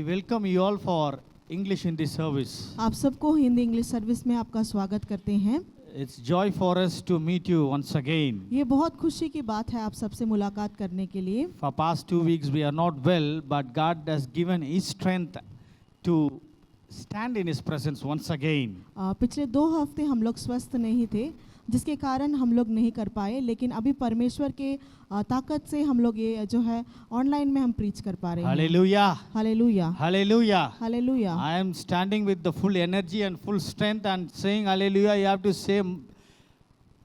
We welcome you all for English Hindi service. आप सबको Hindi English service में आपका स्वागत करते हैं। It's joy for us to meet you once again. ये बहुत खुशी की बात है आप सबसे मुलाकात करने के लिए। For past 2 weeks we are not well, but God has given His strength to stand in His presence once again. पिछले 2 हफ्ते हम लोग स्वस्थ नहीं थे, जिसके कारण हम लोग नहीं कर पाए, लेकिन अभी परमेश्वर के ताकत से हम लोग ये जो है ऑनलाइन में हम प्रीच कर पा रहे हैं। Hallelujah. Hallelujah, Hallelujah. Hallelujah. I am standing with the full energy and full strength and saying hallelujah. You have to say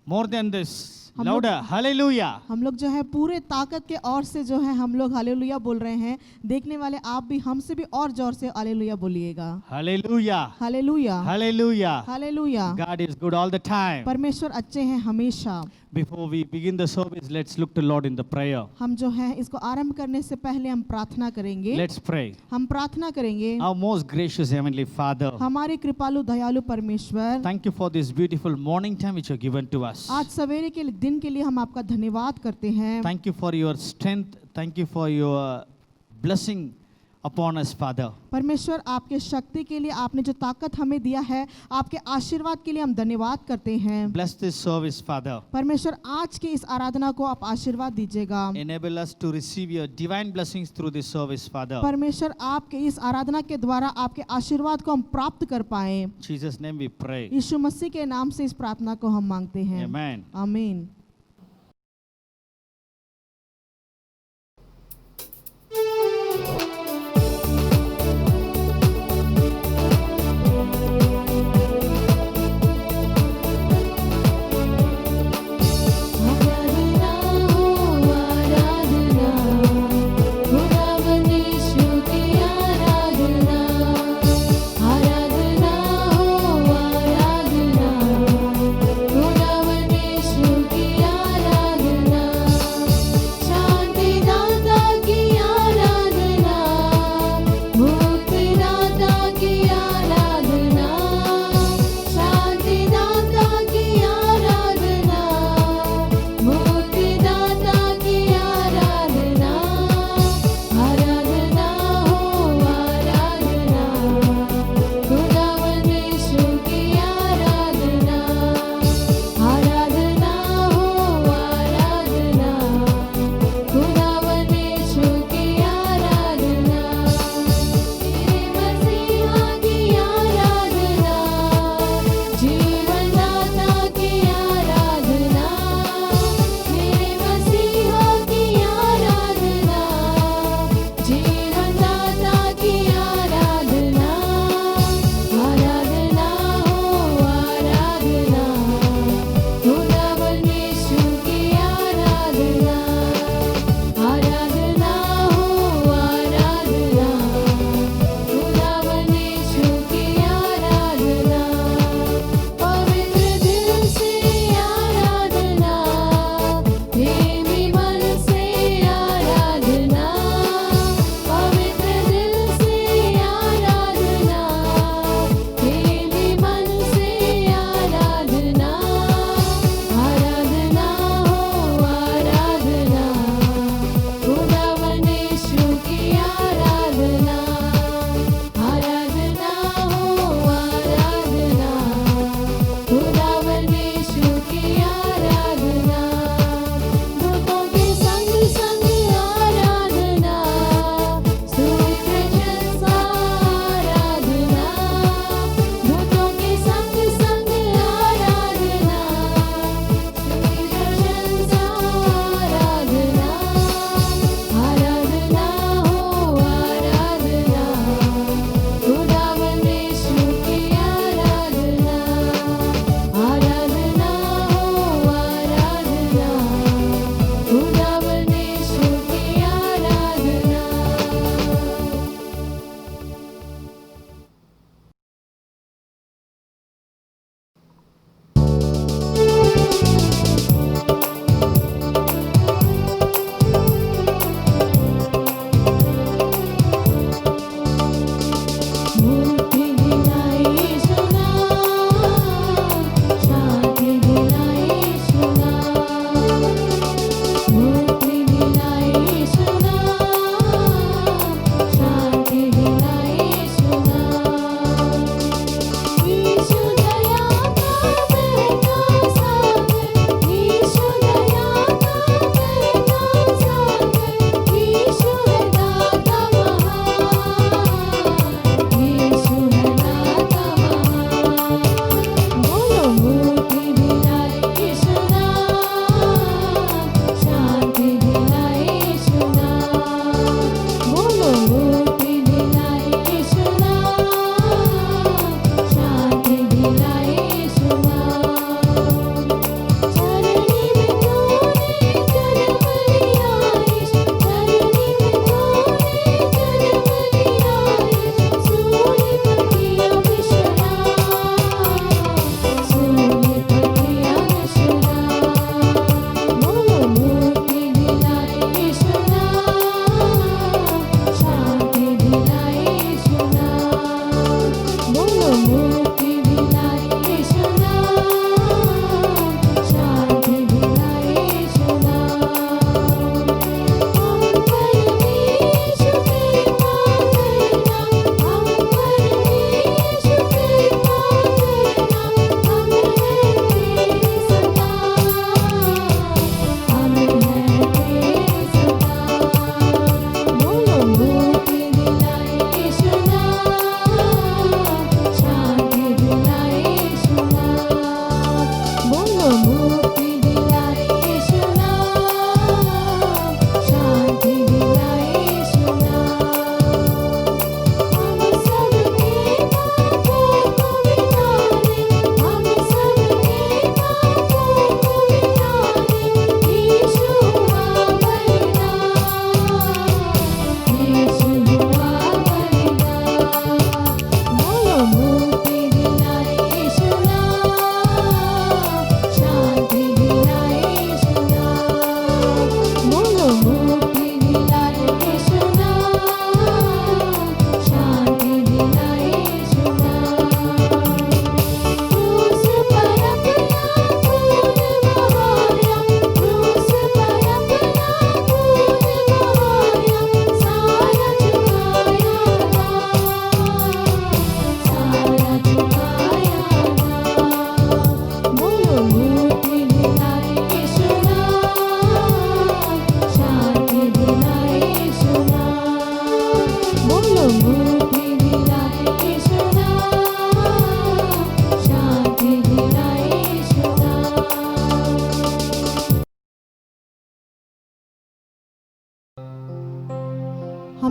more than this. Louder. Hallelujah. हम लोग जो है पूरे ताकत के ओर से जो है हम लोग हालेलुया बोल रहे हैं। देखने वाले आप भी हमसे भी और जोर से हालेलुया बोलिएगा। Hallelujah. Hallelujah, Hallelujah. Hallelujah. God is good all the time. परमेश्वर अच्छे हैं हमेशा। Before we begin the service, let's look to Lord in the prayer. हम जो है इसको आरंभ करने से पहले हम प्रार्थना करेंगे। Let's pray. हम प्रार्थना करेंगे। Our most gracious Heavenly Father, हमारे कृपालु दयालु परमेश्वर, thank you for this beautiful morning time which you have given to us. आज सवेरे के दिन के लिए हम आपका धन्यवाद करते हैं। Thank you for your strength. Thank you for your blessing upon us, Father. परमेश्वर आपके शक्ति के लिए आपने जो ताकत हमें दिया है, आपके आशीर्वाद के लिए हम धन्यवाद करते हैं। Bless this service, Father. परमेश्वर आज की इस आराधना को आप आशीर्वाद दीजिएगा। Enable us to receive your divine blessings through this service, Father. परमेश्वर आपके इस आराधना के द्वारा आपके आशीर्वाद को हम प्राप्त कर पाए। In Jesus' name we pray. यीशु मसीह के नाम से इस प्रार्थना को हम मांगते हैं। Amen. आमीन। आराधना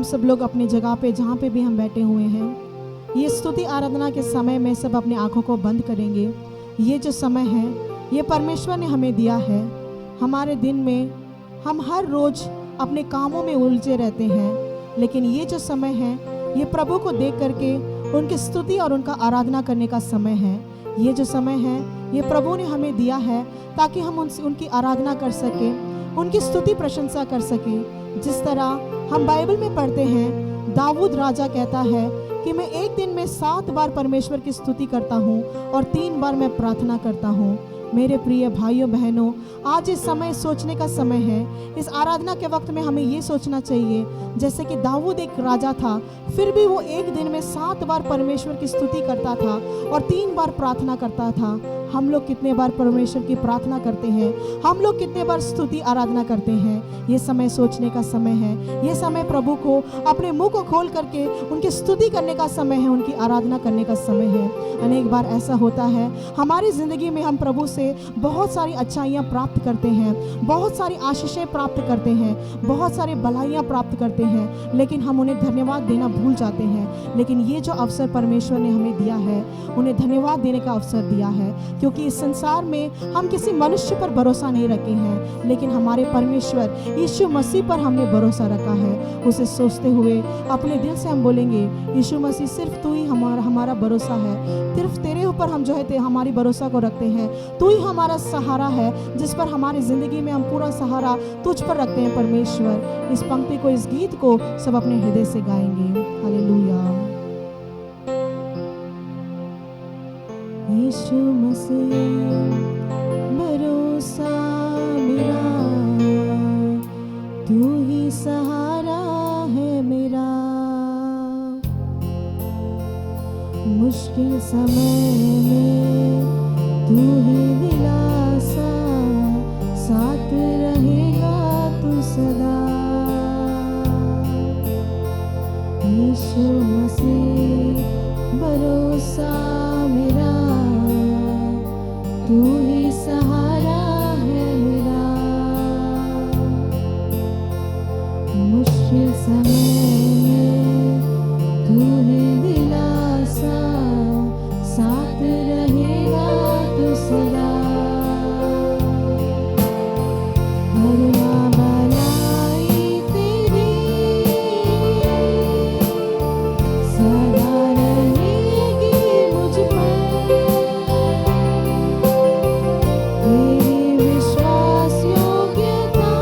सब लोग अपनी जगह पे जहाँ पे भी हम बैठे हुए हैं, ये स्तुति आराधना के समय में सब अपनी आंखों को बंद करेंगे। ये जो समय है, ये परमेश्वर ने हमें दिया है। हमारे दिन में हम हर रोज अपने कामों में उलझे रहते हैं, लेकिन ये जो समय है, ये प्रभु को देख करके उनकी स्तुति और उनका आराधना करने का समय है। ये जो समय है, ये प्रभु ने हमें दिया है ताकि हम उनकी आराधना कर सकें, उनकी स्तुति प्रशंसा कर सकें। जिस तरह हम बाइबल में पढ़ते हैं, दाऊद राजा कहता है कि मैं एक दिन में 7 बार परमेश्वर की स्तुति करता हूँ और 3 बार मैं प्रार्थना करता हूँ। मेरे प्रिय भाइयों बहनों, आज इस समय सोचने का समय है। इस आराधना के वक्त में हमें ये सोचना चाहिए, जैसे कि दाऊद एक राजा था, फिर भी वो एक दिन में 7 बार परमेश्वर की स्तुति करता था और 3 बार प्रार्थना करता था। हम लोग कितने बार परमेश्वर की प्रार्थना करते हैं? हम लोग कितने बार स्तुति आराधना करते हैं? ये समय सोचने का समय है। ये समय प्रभु को अपने मुंह को खोल करके उनकी स्तुति करने का समय है, उनकी आराधना करने का समय है। अनेक बार ऐसा होता है हमारी ज़िंदगी में, हम प्रभु से बहुत सारी अच्छाइयाँ प्राप्त करते हैं, बहुत सारी आशीषें प्राप्त करते हैं, बहुत सारी भलाइयाँ प्राप्त करते हैं, लेकिन हम उन्हें धन्यवाद देना भूल जाते हैं। लेकिन ये जो अवसर परमेश्वर ने हमें दिया है, उन्हें धन्यवाद देने का अवसर दिया है, क्योंकि इस संसार में हम किसी मनुष्य पर भरोसा नहीं रखे हैं, लेकिन हमारे परमेश्वर यीशु मसीह पर हमने भरोसा रखा है। उसे सोचते हुए अपने दिल से हम बोलेंगे, यीशु मसीह सिर्फ तू ही हमारा भरोसा है, सिर्फ तेरे ऊपर हम जो है हमारी भरोसा को रखते हैं। तू ही हमारा सहारा है, जिस पर हमारी ज़िंदगी में हम पूरा सहारा तुझ पर रखते हैं परमेश्वर। इस पंक्ति को, इस गीत को सब अपने हृदय से गाएंगे। हालेलुया। यीशु मसीह भरोसा मेरा, तू ही सहारा है मेरा। मुश्किल समय में तू ही दिलासा, साथ रहेगा तू सदा। यीशु मसीह भरोसा मेरा, तू ही सहारा है मेरा। मुश्किल समय में तू ही दिलासा, साथ रहेगा तू सदा। करुणा भलाई तेरी सदा रहेगी मुझ पर, तेरी विश्वास योग्यता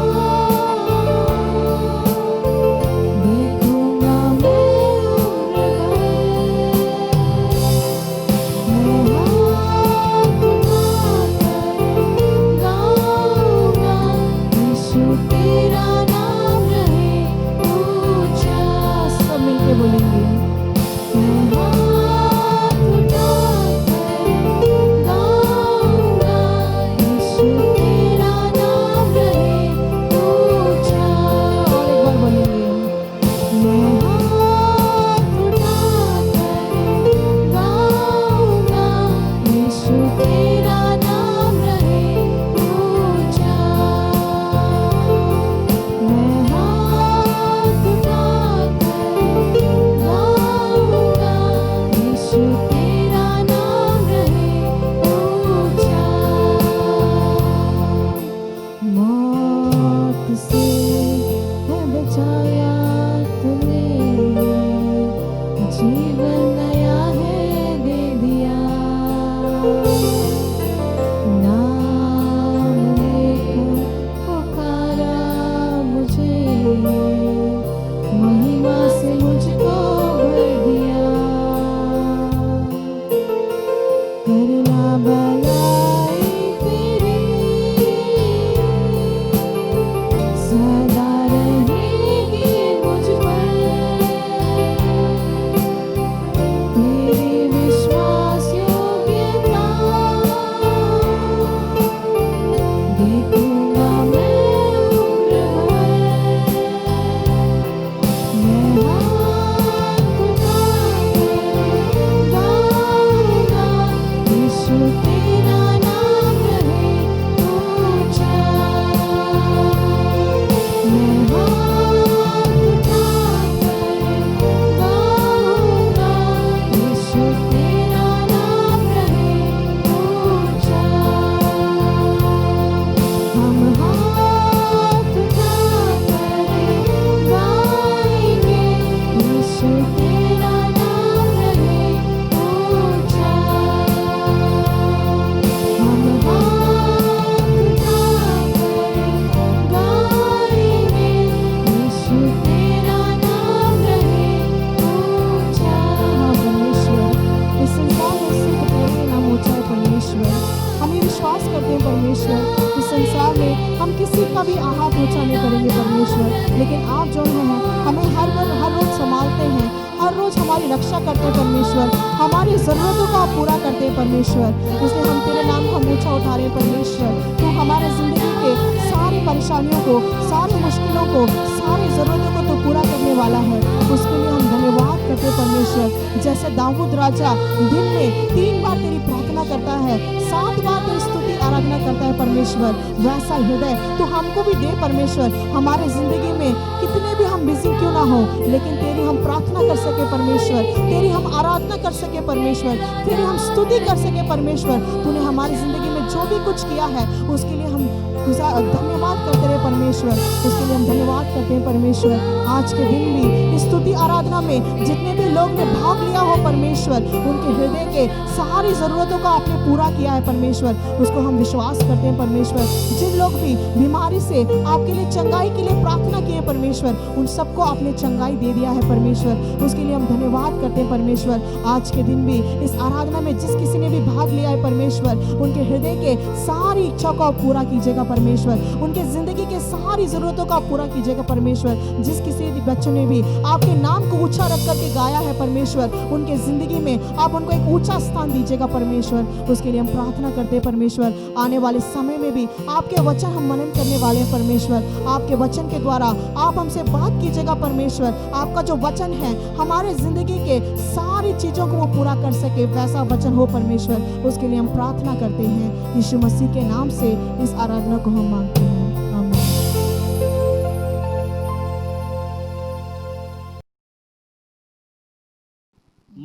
कितना भी हाथ ऊंचा नहीं करेंगे परमेश्वर, लेकिन आप जो है हमें हर रोज संभालते हैं, हर रोज हमारी रक्षा करते हैं परमेश्वर, हमारी ज़रूरतों को आप पूरा करते हैं परमेश्वर। इसलिए हम तेरे नाम को ऊंचा उठा रहे हैं परमेश्वर। तो हमारे ज़िंदगी के सारी परेशानियों को, सारी मुश्किलों को, सारी ज़रूरतों को तो पूरा करने वाला है, उसके लिए हम धन्यवाद करते हैं परमेश्वर। जैसे दाऊद राजा दिन में 3 बार तेरी प्रार्थना करता है, 7 बार तेरी स्तुति आराधना करता है परमेश्वर, वैसा हृदय तो हमको भी दे परमेश्वर। हमारे ज़िंदगी में कितने भी हम बिजी क्यों ना हो, लेकिन तेरी हम प्रार्थना कर सके परमेश्वर, तेरी हम आराधना कर सके परमेश्वर, तेरी हम स्तुति कर सके परमेश्वर। तूने हमारी ज़िंदगी में जो भी कुछ किया है उसके लिए हम धन्यवाद करते रहे परमेश्वर, उसके लिए हम धन्यवाद करते हैं परमेश्वर। आज के दिन भी स्तुति आराधना में जितने भी लोग ने भाग लिया हो परमेश्वर, उनके हृदय के सारी ज़रूरतों को आपने पूरा किया है परमेश्वर, उसको हम विश्वास करते हैं परमेश्वर। जिन लोग भी बीमारी से आपके लिए चंगाई के लिए प्रार्थना किए परमेश्वर, उन सबको आपने चंगाई दे दिया है परमेश्वर, उसके लिए हम धन्यवाद करते हैं परमेश्वर। आज के दिन भी इस आराधना में जिस किसी ने भी भाग लिया है परमेश्वर, उनके हृदय के सारी इच्छाओं को आप पूरा कीजिएगा परमेश्वर, उनके जिंदगी के सारी जरूरतों को आप पूरा कीजिएगा परमेश्वर। जिस किसी भी बच्चों ने भी आपके नाम को ऊंचा रख करके गाया है परमेश्वर, उनके जिंदगी में आप उनको एक ऊंचा स्थान दीजिएगा परमेश्वर, उसके लिए हम प्रार्थना करते हैं परमेश्वर। आने वाले समय में भी आपके वचन हम मनन करने वाले हैं परमेश्वर, आपके वचन के द्वारा आप हमसे बात कीजिएगा परमेश्वर। आपका जो वचन है हमारे जिंदगी के सारी चीजों को वो पूरा कर सके, वैसा वचन हो परमेश्वर, उसके लिए हम प्रार्थना करते हैं। यीशु मसीह के नाम से इस आराधना को हम मांगते हैं, आमीन।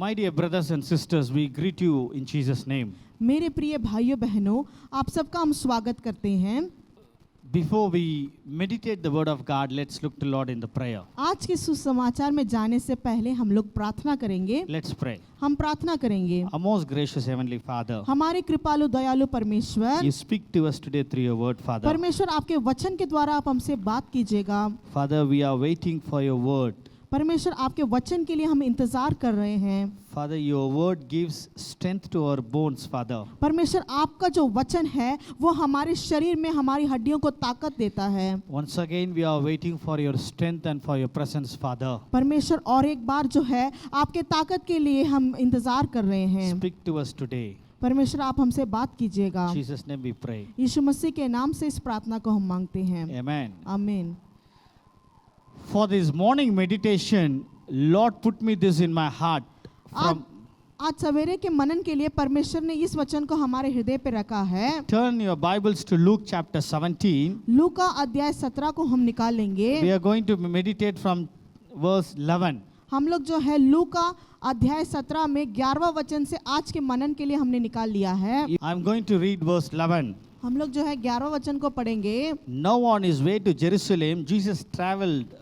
My dear brothers and sisters, we greet you in Jesus' name. मेरे प्रिय भाइयों बहनों, आप सबका हम स्वागत करते हैं। Before we meditate the word of God, let's look to Lord in the prayer. आज के सुसमाचार में जाने से पहले हम लोग प्रार्थना करेंगे। Let's pray. हम प्रार्थना करेंगे। Our most gracious Heavenly Father, हमारे कृपालु दयालु परमेश्वर, you speak to us today through your word, Father. परमेश्वर आपके वचन के द्वारा आप हमसे बात कीजिएगा। Father, we are waiting for your word. परमेश्वर आपके वचन के लिए हम इंतजार कर रहे हैं। Father, your word gives strength to our bones, Father. परमेश्वर आपका जो वचन है वो हमारे शरीर में हमारी हड्डियों को ताकत देता है। Once again, we are waiting for your strength and for your presence, Father. परमेश्वर और एक बार जो है आपके ताकत के लिए हम इंतजार कर रहे हैं। Speak to us today. परमेश्वर आप हमसे बात कीजिएगा। In Jesus' name we pray. यीशु मसीह के नाम से इस प्रार्थना को हम मांगते हैं, Amen. आमीन। For this morning meditation, Lord put me this in my heart. आज सवेरे के मनन के लिए परमेश्वर ने इस वचन को हमारे हृदय पे रखा है। Turn your Bibles to Luke chapter 17. लूका अध्याय 17 को हम निकाल लेंगे। We are going to meditate from verse 11. हम लोग जो है लूका अध्याय 17 में 11वां वचन से आज के मनन के लिए हमने निकाल लिया है। I'm going to read verse 11. हम लोग जो है 11वां वचन को पढ़ेंगे। Now on his way to Jerusalem, Jesus traveled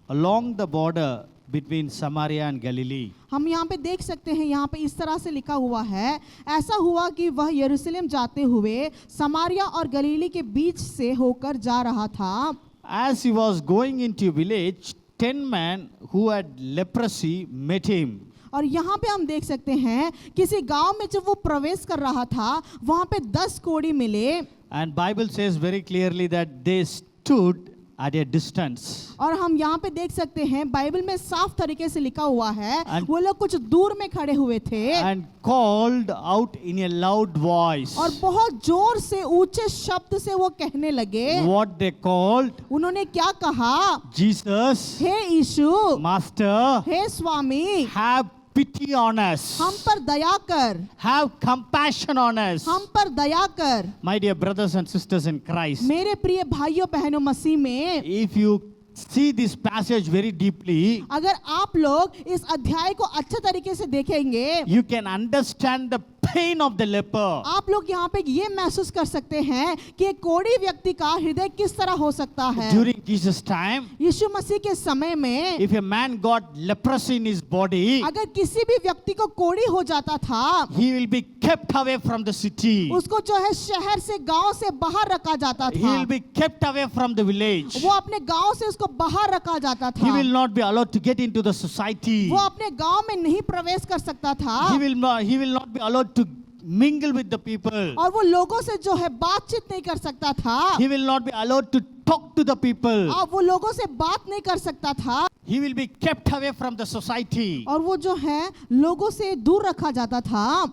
along the border between Samaria and Galilee. हम यहाँ पे देख सकते हैं, यहाँ पे इस तरह से लिखा हुआ है, ऐसा हुआ कि वह यरूशलेम जाते हुए समारिया और गलीली के बीच से होकर जा रहा था। As he was going into a village, 10 men who had leprosy met him. और यहाँ पे हम देख सकते हैं किसी गांव में जब वो प्रवेश कर रहा था वहाँ पे 10 कोढ़ी मिले। And Bible says very clearly that they stood at a distance. और हम यहाँ पे देख सकते हैं बाइबल में साफ तरीके से लिखा हुआ है And- वो लोग कुछ दूर में खड़े हुए थे And called out in a loud voice. और बहुत जोर से ऊंचे शब्द से वो कहने लगे। What they called? उन्होंने क्या कहा? Jesus, hey Yeshu, Master, hey Swami, have pity on us. हम पर दया कर, Have compassion on us. हम पर दया कर। My dear brothers and sisters in Christ, मेरे प्रिय भाइयों बहनों मसीह में, if you see this passage very deeply, अगर आप लोग इस अध्याय को अच्छे तरीके से देखेंगे, you can understand the pain of the leper. आप लोग यहाँ पे ये महसूस कर सकते हैं कि एक कोढ़ी व्यक्ति का हृदय किस तरह हो सकता है। During Jesus' time, यीशु मसीह के समय में if a man got leprosy in his body, अगर किसी भी व्यक्ति को कोढ़ी हो जाता था, he will be kept away from the city. उसको जो है शहर से गांव से बाहर रखा जाता He था। will be kept away from the village. वो अपने गांव से उसको बाहर रखा जाता He था। will not be allowed to get into the society. वो अपने गांव में नहीं प्रवेश कर सकता था He will not be allowed to mingle with the people. और वो लोगों से जो है बातचीत नहीं कर सकता था। He will not be allowed to talk to the people. अब वो लोगों से बात नहीं कर सकता था He will be kept away from the society. और वो जो है लोगों से दूर रखा जाता था।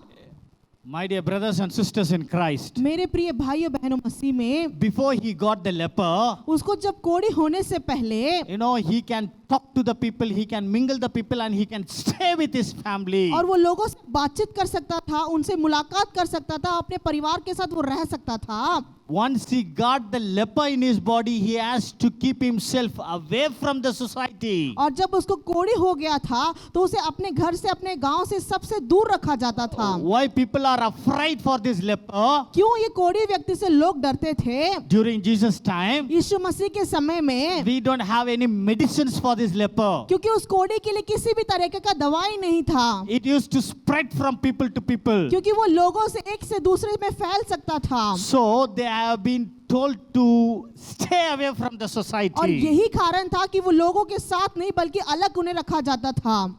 My dear brothers and sisters in Christ, मेरे प्रिय भाइयों बहनों मसीह में, before he got the leper, उसको जब कोढ़ी होने से पहले he can talk to the people, he can mingle the people, and he can stay with his family. और वो लोगों से बातचीत कर सकता था, उनसे मुलाकात कर सकता था, अपने परिवार के साथ वो रह सकता था। Once he got the leper in his body, he has to keep himself away from the society. और जब उसको कोढ़ी हो गया था तो उसे अपने घर से, अपने गांव से सबसे दूर रखा जाता था। Why people are afraid for this leper? क्यों ये कोढ़ी व्यक्ति से लोग डरते थे? During Jesus' time, यीशु मसीह के समय में we don't have any medicines for this leper. क्योंकि उस कोढ़ी के लिए किसी भी तरह का दवाई नहीं था, It used to spread from people to people. क्योंकि वो लोगों से एक से दूसरे में फैल सकता था। So they have been told to stay away from the और society. यही कारण था कि वो लोगों के साथ नहीं बल्कि अलग उन्हें रखा जाता था।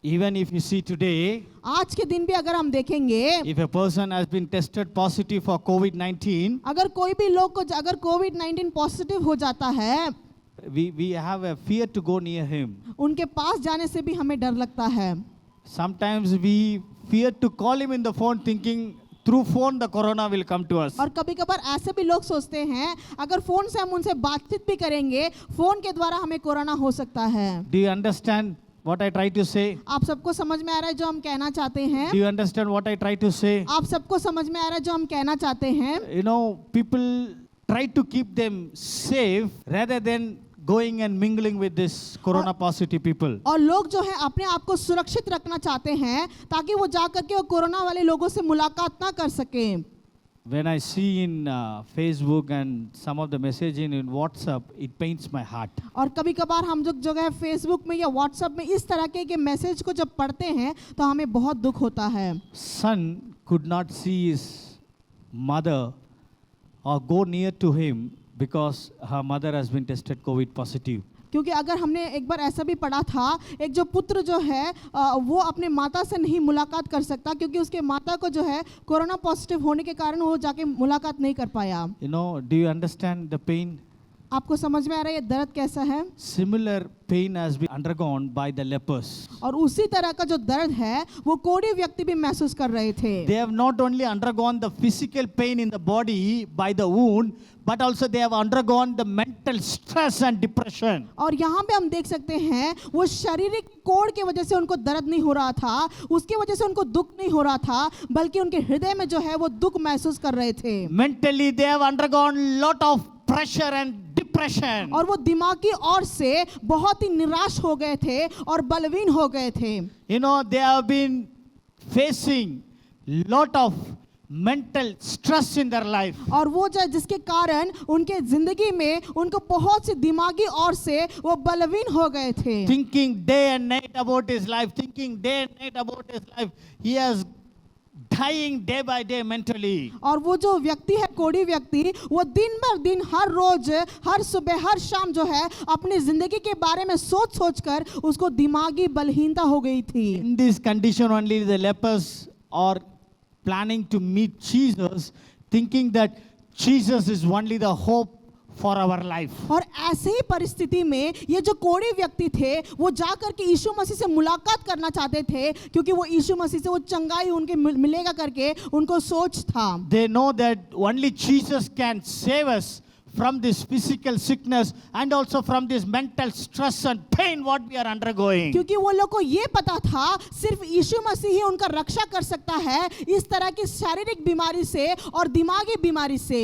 Even if you see today, आज के दिन भी अगर हम देखेंगे, if a person has been tested positive for COVID-19, अगर कोई भी लोग को अगर कोविड-19 पॉजिटिव हो जाता है, we have a fear to go near him. उनके पास जाने से भी हमें डर लगता है। Sometimes we fear to call him in the phone thinking through phone the corona will come to us. और कभी कभार ऐसे भी लोग सोचते हैं अगर फोन से हम उनसे बातचीत भी करेंगे, फोन के द्वारा हमें कोरोना हो सकता है। Do you understand what I try to say? आप सबको समझ में आ रहा है जो हम कहना चाहते हैं? Do you understand what I try to say? आप सबको समझ में आ रहा है जो हम कहना चाहते हैं? People try to keep them safe rather than going and mingling with this corona positive people. और लोग जो है अपने आप को सुरक्षित रखना चाहते हैं ताकि वो जा करके वो कोरोना वाले लोगों से मुलाकात ना कर सके। When I see in Facebook and some of the messaging in WhatsApp, it pains my heart. और कभी कभार हम जो है फेसबुक में या व्हाट्सएप में इस तरह के मैसेज को जब पढ़ते हैं तो हमें बहुत दुख होता है। Son could not see his mother or go near to him because her mother has been tested COVID positive. क्योंकि अगर हमने एक बार ऐसा भी पढ़ा था, एक जो पुत्र जो है वो अपने माता से नहीं मुलाकात कर सकता क्योंकि उसके माता को जो है कोरोना पॉजिटिव होने के कारण वो जाके मुलाकात नहीं कर पाया। Do you understand the pain? आपको समझ में आ रहा है ये दर्द कैसा है? Similar pain has been undergone by the lepers. और उसी तरह का जो दर्द है वो कोढ़ी व्यक्ति भी महसूस कर रहे थे। They have not only undergone the physical pain in the body by the wound, but also they have undergone the mental stress and depression. और यहाँ पे हम देख सकते हैं वो शारीरिक कोढ़ के वजह से उनको दर्द नहीं हो रहा था, उसके वजह से उनको दुख नहीं हो रहा था, बल्कि उनके हृदय में जो है वो दुख महसूस कर रहे थे। Mentally they have undergone lot of pressure and depression. और वो दिमागी ओर से बहुत ही निराश हो गए थे और बलवीन हो गए थे। They have been facing lot of mental stress in their life. और वो जो जिसके कारण उनके जिंदगी में उनको बहुत सी दिमागी ओर से वो बलवीन हो गए थे। Thinking day and night about his life, he is dying day by day mentally. और वो जो व्यक्ति है कोढ़ी व्यक्ति, वो दिन भर दिन हर रोज हर सुबह हर शाम जो है अपनी जिंदगी के बारे में सोच सोच कर उसको दिमागी बलहीनता हो गई थी। In this condition only the lepers are planning to meet Jesus, thinking that Jesus is only the hope for our life. और ऐसे ही परिस्थिति में ये जो कोढ़ी व्यक्ति थे वो जाकर के यीशु मसीह से मुलाकात करना चाहते थे क्योंकि वो यीशु मसीह से वो चंगाई उनके मिलेगा करके उनको सोच था। They know that only Jesus can save us from this physical sickness and also from this mental stress and pain what we are undergoing. क्योंकि वो लोग को ये पता था सिर्फ यीशु मसीह ही उनका रक्षा कर सकता है इस तरह की शारीरिक बीमारी से और दिमागी बीमारी से।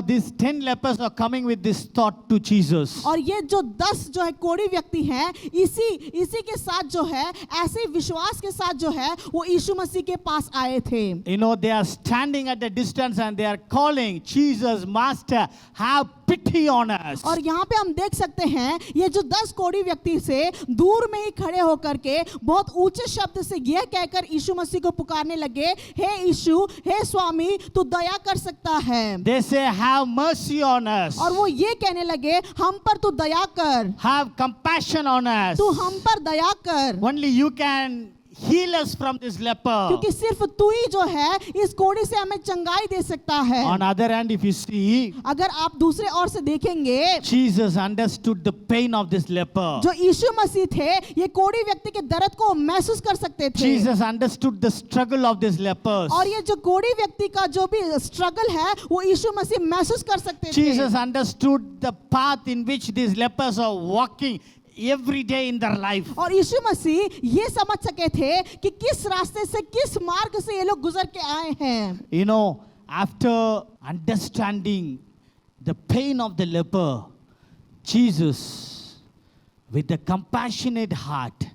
These 10 lepers are coming with this thought to Jesus. और ये जो 10 जो है कोढ़ी व्यक्ति हैं इसी के साथ जो है ऐसे विश्वास के साथ जो है वो यीशु मसीह के पास आए थे। They are standing at a distance and they are calling, Jesus, Master, have pity on us. और यहाँ पे हम देख सकते हैं ये जो 10 कोढ़ी व्यक्ति से दूर में ही खड़े होकर के बहुत ऊंचे शब्द से यह कहकर यीशु मसीह को पुकारने लगे, हे यीशु, हे स्वामी, तू दया कर सकता है। They say, have mercy on us. और वो ये कहने लगे, हम पर तू दया कर, Have compassion on us. तू हम पर दया कर। Only you can heal us from this leper. क्योंकि सिर्फ तू ही जो है इस कोढ़ी से हमें चंगाई दे सकता है। On other hand, if you see, अगर आप दूसरे ओर से देखेंगे, Jesus understood the pain of this leper. जो यीशु मसीह थे ये कोढ़ी व्यक्ति के दर्द को महसूस कर सकते थे। Jesus understood the struggle of these lepers. और ये जो कोढ़ी व्यक्ति का जो भी स्ट्रगल है वो यीशु मसीह महसूस कर सकते थे। Jesus understood the path in which these lepers are walking every day in their life. और यीशु मसीह ये समझ सके थे कि किस रास्ते से किस मार्ग से ये लोग गुजर के आए हैं। You know, after understanding the pain of the leper, Jesus, with a compassionate heart,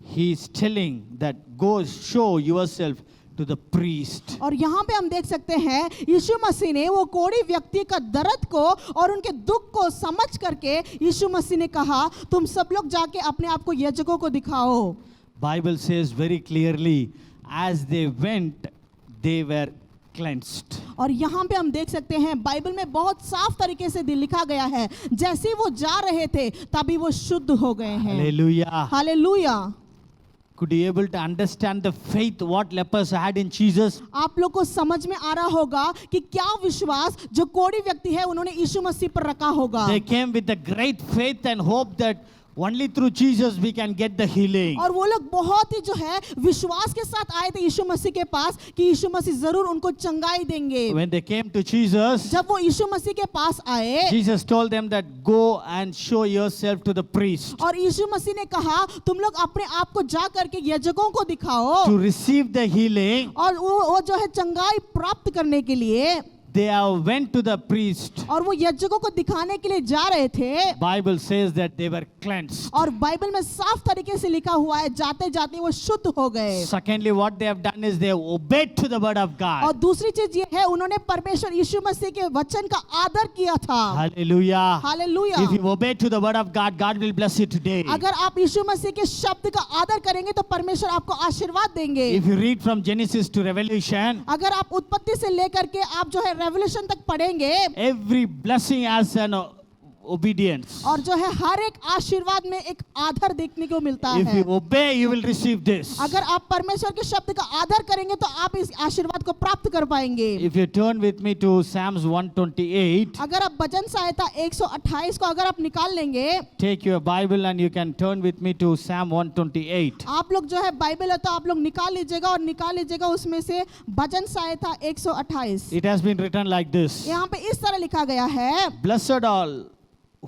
he is telling that go show yourself to the priest. और यहाँ पे हम देख सकते हैं यीशु मसीह ने वो कोढ़ी व्यक्ति का दर्द को और उनके दुख को समझ करके यीशु मसीह ने कहा तुम सब लोग जाके अपने आप को याजकों को दिखाओ। Bible says very clearly, as they went, they were cleansed. और यहाँ पे हम देख सकते हैं बाइबल में बहुत साफ तरीके से लिखा गया है जैसे ही वो जा रहे थे तभी वो शुद्ध हो गए हैं। Hallelujah. Hallelujah. Could you able to understand the faith what lepers had in Jesus? आप लोग को समझ में आ रहा होगा कि क्या विश्वास जो कोढ़ी व्यक्ति है उन्होंने यीशु मसीह पर रखा होगा। They came with a great faith and hope that only through Jesus we can get the healing. और वो लोग बहुत ही जो है विश्वास के साथ आए थे यीशु मसीह के पास कि यीशु मसीह जरूर उनको चंगाई देंगे। When they came to Jesus, जब वो यीशु मसीह के पास आए Jesus told them that go and show yourself to the priest और यीशु मसीह ने कहा तुम लोग अपने आप को जा करके याजकों को दिखाओ to receive the healing. और वो जो है चंगाई प्राप्त करने के लिए They went to the priest. और वो याजकों को दिखाने के लिए जा रहे थे। Bible says that they were cleansed. और बाइबल में साफ तरीके से लिखा हुआ है जाते जाते वो शुद्ध हो गए। Secondly, what they have done is they have obeyed to the word of और God. दूसरी चीज ये है उन्होंने परमेश्वर यीशु मसीह के वचन का आदर किया था। Hallelujah. Hallelujah. If you obey to the word of God, God will bless you today. अगर आप यीशु मसीह के शब्द का आदर करेंगे तो परमेश्वर आपको आशीर्वाद देंगे। If you read from Genesis to Revelation, अगर आप उत्पत्ति से लेकर के आप जो है रेवोल्यूशन तक पढ़ेंगे every blessing has an obedience. और जो है हर एक आशीर्वाद में एक आदर देखने को मिलता If है। you obey, you will receive this. अगर आप परमेश्वर के शब्द का आदर करेंगे तो आप इस आशीर्वाद को प्राप्त कर पाएंगे। If you turn with me to Psalms 128, अगर आप भजन संहिता 128 को अगर आप निकाल लेंगे, take your Bible and you can turn with me to Psalm 128. आप लोग जो है बाइबल है तो आप लोग निकाल लीजिएगा और निकाल लीजिएगा उसमें से भजन संहिता 128। It has been written like this. यहाँ पे इस तरह लिखा गया है Blessed all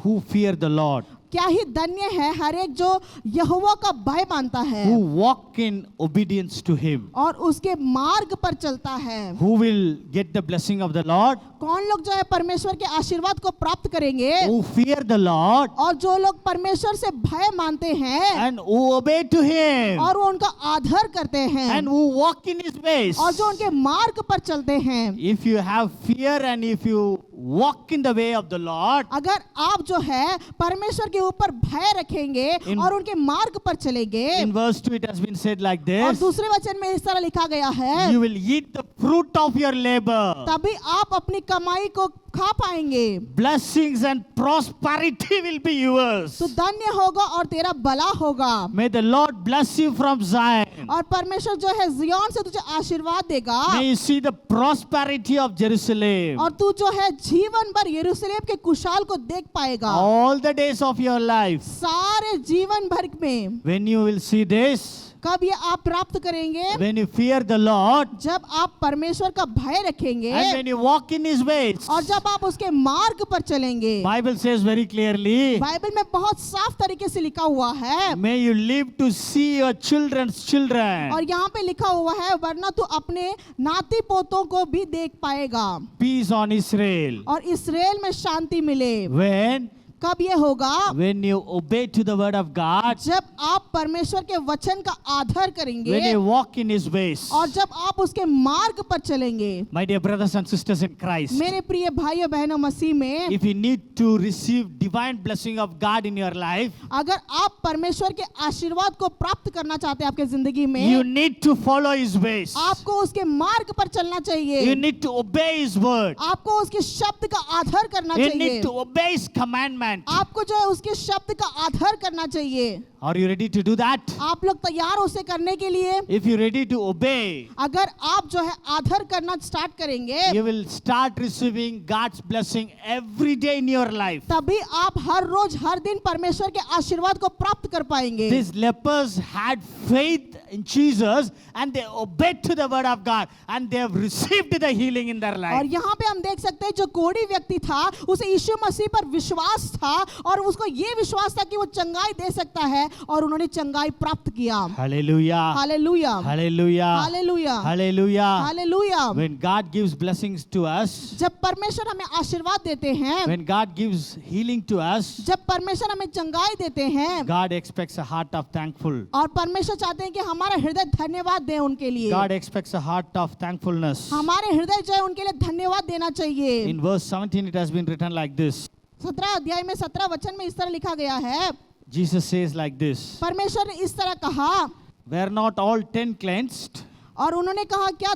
who fear the Lord, क्या ही धन्य है हर एक जो यहोवा का भय मानता है who walk in obedience to him. और उसके मार्ग पर चलता है। Who will get the blessing of the Lord? कौन लोग जो है परमेश्वर के आशीर्वाद को प्राप्त करेंगे? Who fear the Lord और जो लोग परमेश्वर से भय मानते हैं and who obey to him और वो उनका आदर करते हैं and who walk in his ways. और जो उनके मार्ग पर चलते हैं। If you have fear and if you walk in the way of the Lord, अगर आप जो है परमेश्वर के ऊपर भय रखेंगे और उनके मार्ग पर चलेंगे, in verse 2 it has been said like और this, दूसरे वचन में इस तरह लिखा गया है you will eat the fruit of your labor. तभी आप अपनी कमाई को खा पाएंगे। Blessings and prosperity will be yours. तो धन्य होगा और तेरा भला होगा। May the Lord bless you from Zion. और परमेश्वर जो है जियोन से तुझे आशीर्वाद देगा May you see the prosperity of Jerusalem और तू जो है जीवन भर यरूशलेम के कुशाल को देख पाएगा। all the days of your life. सारे जीवन भर में When you will see this, कब ये आप प्राप्त करेंगे? when you fear the Lord जब आप परमेश्वर का भय रखेंगे and when you walk in his ways. और जब आप उसके मार्ग पर चलेंगे। Bible says very clearly, Bible में बहुत साफ तरीके से लिखा हुआ है may you live to see your children's children. और यहाँ पे लिखा हुआ है वरना तू अपने नाती पोतों को भी देख पाएगा Peace on Israel. और इस्राएल में शांति मिले। When कब ये होगा? when you obey to the word of God, जब आप परमेश्वर के वचन का आदर करेंगे when you walk in his ways. और जब आप उसके मार्ग पर चलेंगे। My dear brothers and sisters in Christ, मेरे प्रिय भाइयों बहनों मसीह में, if you need to receive divine blessing of God in your life, अगर आप परमेश्वर के आशीर्वाद को प्राप्त करना चाहते हैं आपके जिंदगी you में, need to follow his ways. आपको उसके मार्ग पर चलना You चाहिए। need to obey his word. आपको उसके शब्द का आदर करना You चाहिए। need to obey his commandment. commandment. आपको जो है उसके शब्द का आदर करना चाहिए। Are you ready to do that? आप लोग तैयार हो उसे करने के लिए? If you're ready to obey, अगर आप जो है आदर करना स्टार्ट करेंगे, you will start receiving God's blessing every day in your life. तभी आप हर रोज हर दिन परमेश्वर के आशीर्वाद को प्राप्त कर पाएंगे। These lepers had faith in Jesus and they obeyed to the word of God and they have received the healing in their और life. यहाँ पे हम देख सकते हैं जो कोढ़ी व्यक्ति था उसे यीशु मसीह पर विश्वास था और उसको ये विश्वास था कि वो चंगाई दे सकता है और उन्होंने चंगाई प्राप्त किया। Hallelujah. Hallelujah, Hallelujah. Hallelujah, Hallelujah. Hallelujah. When God gives blessings to us, जब परमेश्वर हमें आशीर्वाद देते हैं, when God gives healing to us, जब परमेश्वर हमें चंगाई देते हैं, God expects a heart of thankful. और परमेश्वर चाहते हैं कि हमारा हृदय धन्यवाद दे उनके लिए। God expects a heart of thankfulness. हमारे हृदय जो है उनके लिए धन्यवाद देना चाहिए। In verse 17 it has been written like this. 17 अध्याय में 17 वचन में इस तरह लिखा गया है, Jesus says like this. परमेश्वर ने इस तरह कहा, Were not all 10 cleansed? और उन्होंने कहा क्या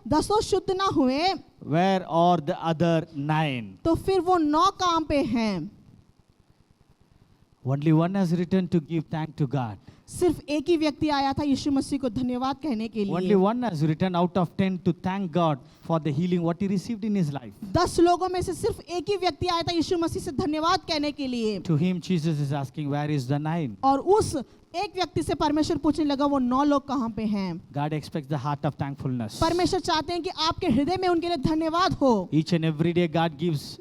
दसों शुद्ध ना हुए? Where are the other 9? तो फिर वो 9 काम पे हैं। Only one has returned to give thanks to God. सिर्फ एक ही व्यक्ति आया था यीशु मसीह को धन्यवाद कहने के Only लिए। one has returned out of 10 to thank God for the healing what he received in his life. 10 लोगों में से सिर्फ एक ही व्यक्ति आया था यीशु मसीह से धन्यवाद कहने के लिए। To him Jesus is asking, where is the 9? और उस एक व्यक्ति से परमेश्वर पूछने लगा वो 9 लोग कहाँ पे हैं? God expects the heart of thankfulness. परमेश्वर चाहते हैं कि आपके हृदय में उनके लिए धन्यवाद हो। Each and every day God gives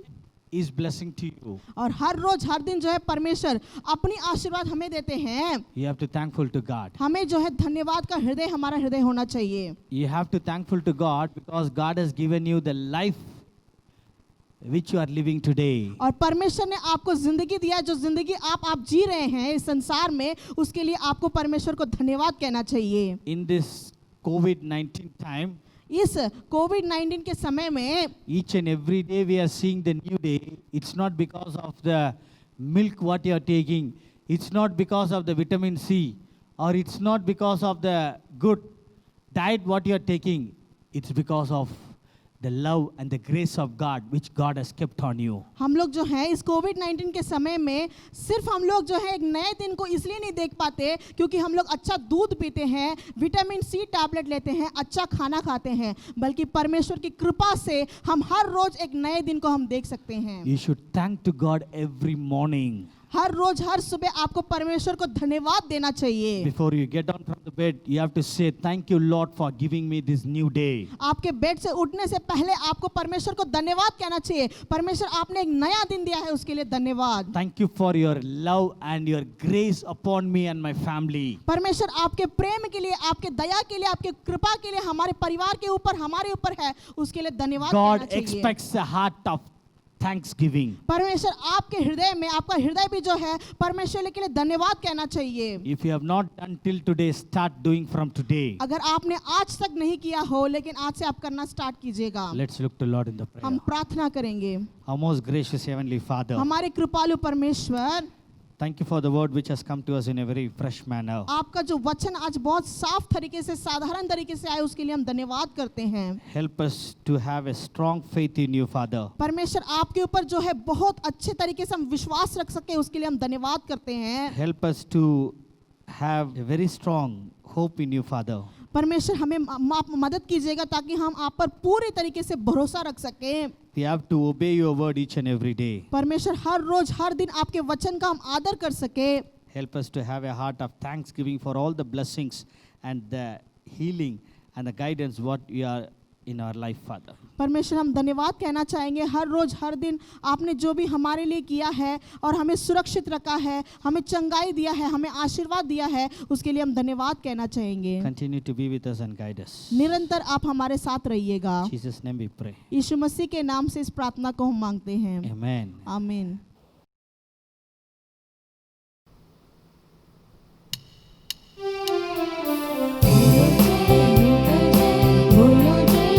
his blessing to you. और हर रोज हर दिन जो है परमेश्वर अपनी आशीर्वाद हमें देते हैं। You have to thankful to God. हमें जो है धन्यवाद का हृदय हमारा हृदय होना चाहिए। You have to thankful to God because God has given you the life which you are living today. और परमेश्वर ने आपको जिंदगी दिया, जो जिंदगी आप जी रहे हैं इस संसार में, उसके लिए आपको परमेश्वर को धन्यवाद कहना चाहिए। In this COVID-19 time, इस कोविड-19 के समय में each and every day we are seeing the new day. It's not because of the milk what you are taking. It's not because of the vitamin C, or it's not because of the good diet what you are taking. It's because of the love and the grace of God which God has kept on you. हम लोग जो हैं इस कोविड-19 के समय में सिर्फ हम लोग जो है एक नए दिन को इसलिए नहीं देख पाते क्योंकि हम लोग अच्छा दूध पीते हैं, विटामिन सी टैबलेट लेते हैं, अच्छा खाना खाते हैं, बल्कि परमेश्वर की कृपा से हम हर रोज एक नए दिन को हम देख सकते हैं। You should thank to God every morning. हर रोज हर सुबह आपको परमेश्वर को धन्यवाद देना चाहिए। Before you get down from the bed, you have to say, thank you Lord for giving me this new day. आपके बेड से उठने से पहले आपको परमेश्वर को धन्यवाद कहना चाहिए। परमेश्वर आपने एक नया दिन दिया है उसके लिए धन्यवाद। Thank you for your love and your grace upon me and my family. परमेश्वर आपके प्रेम के लिए, आपके दया के लिए, आपके कृपा के लिए हमारे परिवार के ऊपर, हमारे ऊपर है, उसके लिए धन्यवाद कहना God चाहिए। expects a heart of thanksgiving. परमेश्वर आपके हृदय में, आपका हृदय भी जो है परमेश्वर के लिए धन्यवाद कहना चाहिए। If you have not done till today, start doing from today. अगर आपने आज तक नहीं किया हो, लेकिन आज से आप करना स्टार्ट कीजिएगा। Let's look to Lord in the prayer. हम प्रार्थना करेंगे। Our most gracious Heavenly Father, हमारे कृपालु परमेश्वर, thank you for the word which has come to us in a very fresh manner. आपका जो वचन आज बहुत साफ तरीके से, साधारण तरीके से आया, उसके लिए हम धन्यवाद करते हैं। Help us to have a strong faith in you, Father. परमेश्वर आपके ऊपर जो है बहुत अच्छे तरीके से हम विश्वास रख सके, उसके लिए हम धन्यवाद करते हैं। Help us to have a very strong hope in you, Father. परमेश्वर हमें आप मदद कीजिएगा ताकि हम आप पर पूरे तरीके से भरोसा रख सकें। We have to obey your word each and every day. परमेश्वर हर रोज हर दिन आपके वचन का हम आदर कर सके। Help us to have a heart of thanksgiving for all the blessings and the healing and the guidance what you are in our life, Father. परमेश्वर हम धन्यवाद कहना चाहेंगे, हर रोज हर दिन आपने जो भी हमारे लिए किया है और हमें सुरक्षित रखा है, हमें चंगाई दिया है, हमें आशीर्वाद दिया है, उसके लिए हम धन्यवाद कहना चाहेंगे। Continue to be with us and guide us. निरंतर आप हमारे साथ रहिएगा। In Jesus' name we pray. यीशु मसीह के नाम से इस प्रार्थना को हम मांगते हैं। Amen. आमीन। बोलो जय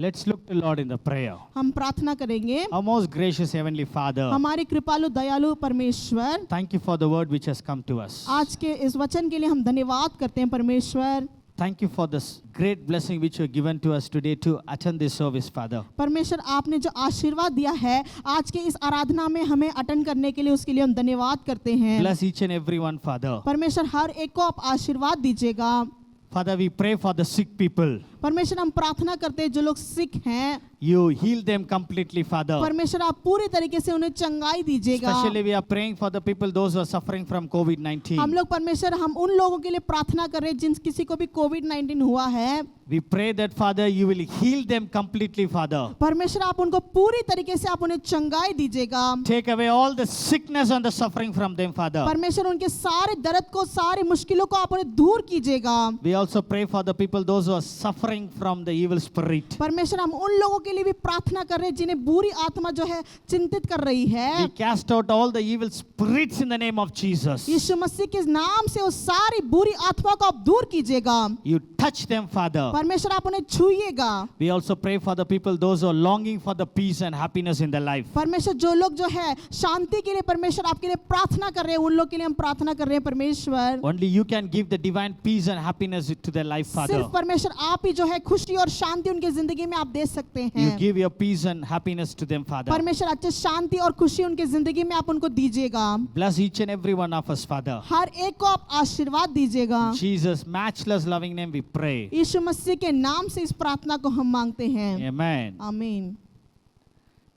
Let's look to Lord in the prayer. हम प्रार्थना करेंगे। Our most gracious Heavenly Father, हमारे कृपालु दयालु परमेश्वर, thank you for the word which has come to us. आज के इस वचन के लिए हम धन्यवाद करते हैं परमेश्वर। Thank you for this great blessing which you have given to us today to attend this service, Father. परमेश्वर आपने जो आशीर्वाद दिया है आज के इस आराधना में हमें अटेंड करने के लिए, उसके लिए हम धन्यवाद करते हैं। Bless each and every one, Father. परमेश्वर हर एक को आप आशीर्वाद दीजिएगा। Father, we pray for the sick people. परमेश्वर हम प्रार्थना करते हैं जो लोग सिक हैं, You heal them completely, Father. परमेश्वर आप पूरी तरीके से उन्हें चंगाई दीजिएगा। Especially we are praying for the people, those who are suffering from COVID-19. हम लोग परमेश्वर हम उन लोगों के लिए प्रार्थना कर रहे हैं जिन किसी को भी कोविड-19 हुआ है। We pray that, Father, you will heal them completely, Father. परमेश्वर आप उनको पूरी तरीके से आप उन्हें चंगाई दीजिएगा। Take away all the sickness and the suffering from them, Father. परमेश्वर उनके सारे दर्द को, सारी मुश्किलों को आप उन्हें दूर कीजिएगा। We also pray for the people, those who are suffering from the evil spirit. परमेश्वर हम उन लोगों के लिए भी प्रार्थना कर रहे हैं जिन्हें बुरी आत्मा जो है चिंतित कर रही है। We cast out all the evil spirits in the name of Jesus. यीशु मसीह के नाम से उस सारी बुरी आत्मा को आप दूर कीजिएगा। You touch them, Father. परमेश्वर आप उन्हें छूइएगा। We also pray for the people, those who are longing for the peace and happiness in their life. परमेश्वर जो लोग जो है शांति के लिए परमेश्वर आपके लिए प्रार्थना कर रहे हैं, उन लोग के लिए हम प्रार्थना कर रहे हैं परमेश्वर। Only you can give the divine peace and happiness to their life, Father. सिर्फ परमेश्वर आप ही जो है खुशी और शांति उनके जिंदगी में आप दे सकते You हैं। give your peace and happiness to them, Father. परमेश्वर अच्छे शांति और खुशी उनके जिंदगी में आप उनको दीजिएगा। Bless each and every one of us, Father. हर एक को आप आशीर्वाद दीजिएगा। In Jesus' matchless loving name we pray. यीशु मसीह के नाम से इस प्रार्थना को हम मांगते हैं। Amen. आमीन।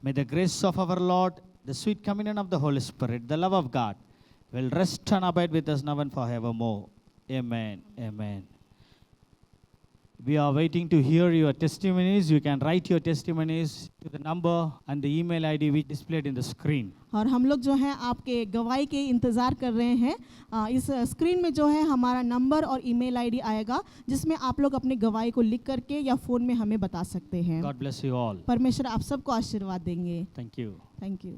May the grace of our Lord, the sweet communion of the Holy Spirit, the love of God, will rest and abide with us now and forevermore. Amen. Amen. We are waiting to hear your testimonies. You can write your testimonies to the number and the email ID which displayed in the screen. और हम लोग जो है आपके गवाही के इंतज़ार कर रहे हैं। इस स्क्रीन में जो है हमारा नंबर और ईमेल आईडी आएगा जिसमें आप लोग अपनी गवाही को लिख करके या फ़ोन में हमें बता सकते हैं। God bless you all. परमेश्वर आप सबको आशीर्वाद देंगे। Thank you. Thank you.